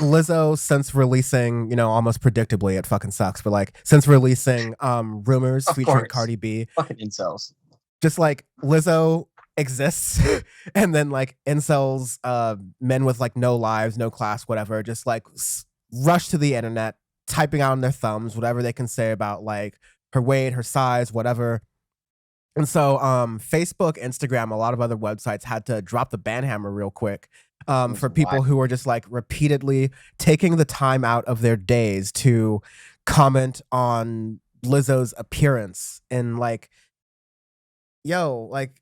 Lizzo, since releasing, almost predictably, it fucking sucks, but like since releasing Rumors Of featuring course. Cardi B, Fucking incels. just like Lizzo exists and then like incels, men with like no lives, no class, whatever, just like rush to the internet, typing out on their thumbs whatever they can say about like her weight, her size, whatever. And so Facebook, Instagram, a lot of other websites had to drop the ban hammer real quick, It was for people wild. who were just like repeatedly taking the time out of their days to comment on Lizzo's appearance and like, yo, like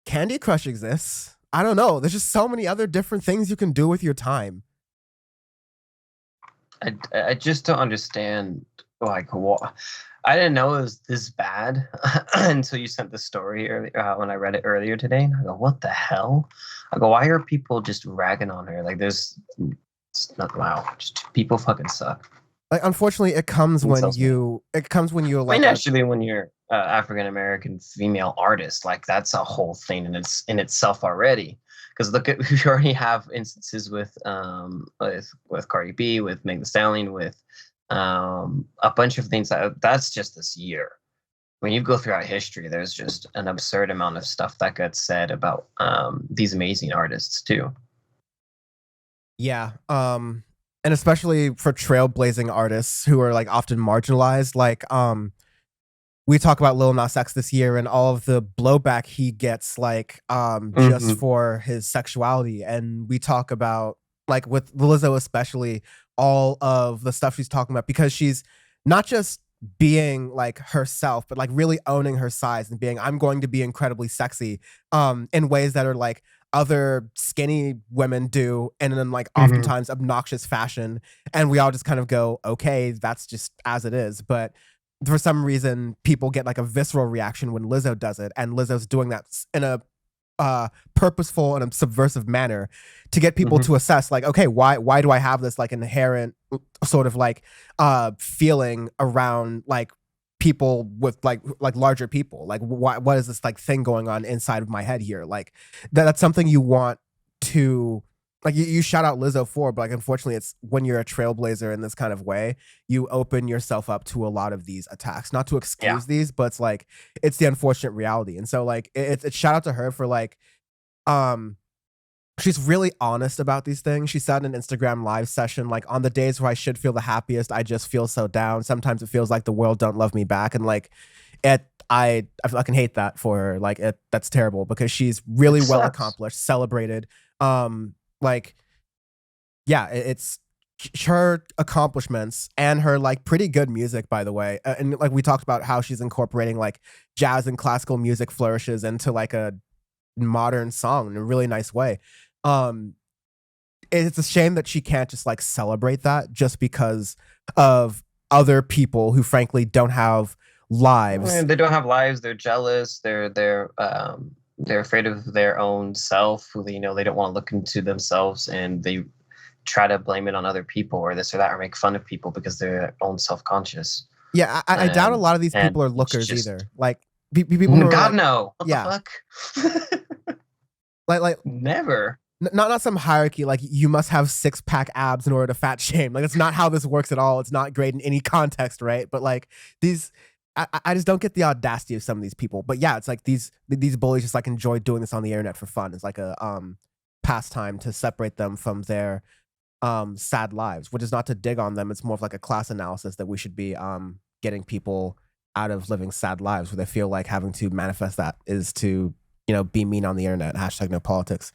Candy Crush exists. I don't know. There's just so many other different things you can do with your time. I just don't understand like what. I didn't know it was this bad until you sent the story earlier, when I read it earlier today. And I go, what the hell? I go, why are people just ragging on her? Like, it's not, wow, just people fucking suck. Like, unfortunately, it comes when Insults me. you're I mean, like a actually, when you're African American female artist, like that's a whole thing in itself already. Because look at we already have instances with Cardi B, with Meg Thee Stallion, with a bunch of things that's just this year. When you go throughout history, there's just an absurd amount of stuff that gets said about these amazing artists too. yeah, and especially for trailblazing artists who are like often marginalized, like we talk about Lil Nas X this year and all of the blowback he gets, like just Mm-hmm. for his sexuality, and we talk about like with Lizzo especially all of the stuff she's talking about because she's not just being like herself, but like really owning her size and being I'm going to be incredibly sexy, in ways that are like other skinny women do, and then like Mm-hmm. oftentimes obnoxious fashion, and we all just kind of go, okay, that's just as it is, but for some reason people get like a visceral reaction when Lizzo does it, and Lizzo's doing that in a purposeful and a subversive manner to get people Mm-hmm. to assess like, okay, why do I have this like inherent sort of like feeling around like people with like larger people, like what is this like thing going on inside of my head here, like that's something you want to like you shout out Lizzo for, but like unfortunately it's when you're a trailblazer in this kind of way, you open yourself up to a lot of these attacks. Not to Yeah. excuse these, but it's like it's the unfortunate reality. And so like it's shout out to her for like um she's really honest about these things. She said in an Instagram live session, like on the days where I should feel the happiest, I just feel so down. Sometimes it feels like the world don't love me back. And like I fucking hate that for her. Like that's terrible because she's It really well sucks. accomplished, celebrated. Like yeah, it's her accomplishments and her like pretty good music, by the way. And like we talked about how she's incorporating like jazz and classical music flourishes into like a modern song in a really nice way. Um, it's a shame that she can't just like celebrate that just because of other people who frankly don't have lives. They don't have lives. They're jealous. They're afraid of their own self. They don't want to look into themselves, and they try to blame it on other people or this or that, or make fun of people because they're their own self conscious. Yeah, I doubt a And lot of these and people are it's lookers just either. Like people who are God like, no. What the yeah, fuck? like Never. not some hierarchy like you must have six-pack abs in order to fat shame. Like it's not how this works at all. It's not great in any context, right? But like these I just don't get the audacity of some of these people. But yeah, it's like these bullies just like enjoy doing this on the internet for fun. It's like a pastime to separate them from their sad lives, which is not to dig on them. It's more of like a class analysis that we should be getting people out of living sad lives where they feel like having to manifest that is to be mean on the internet. Hashtag no politics.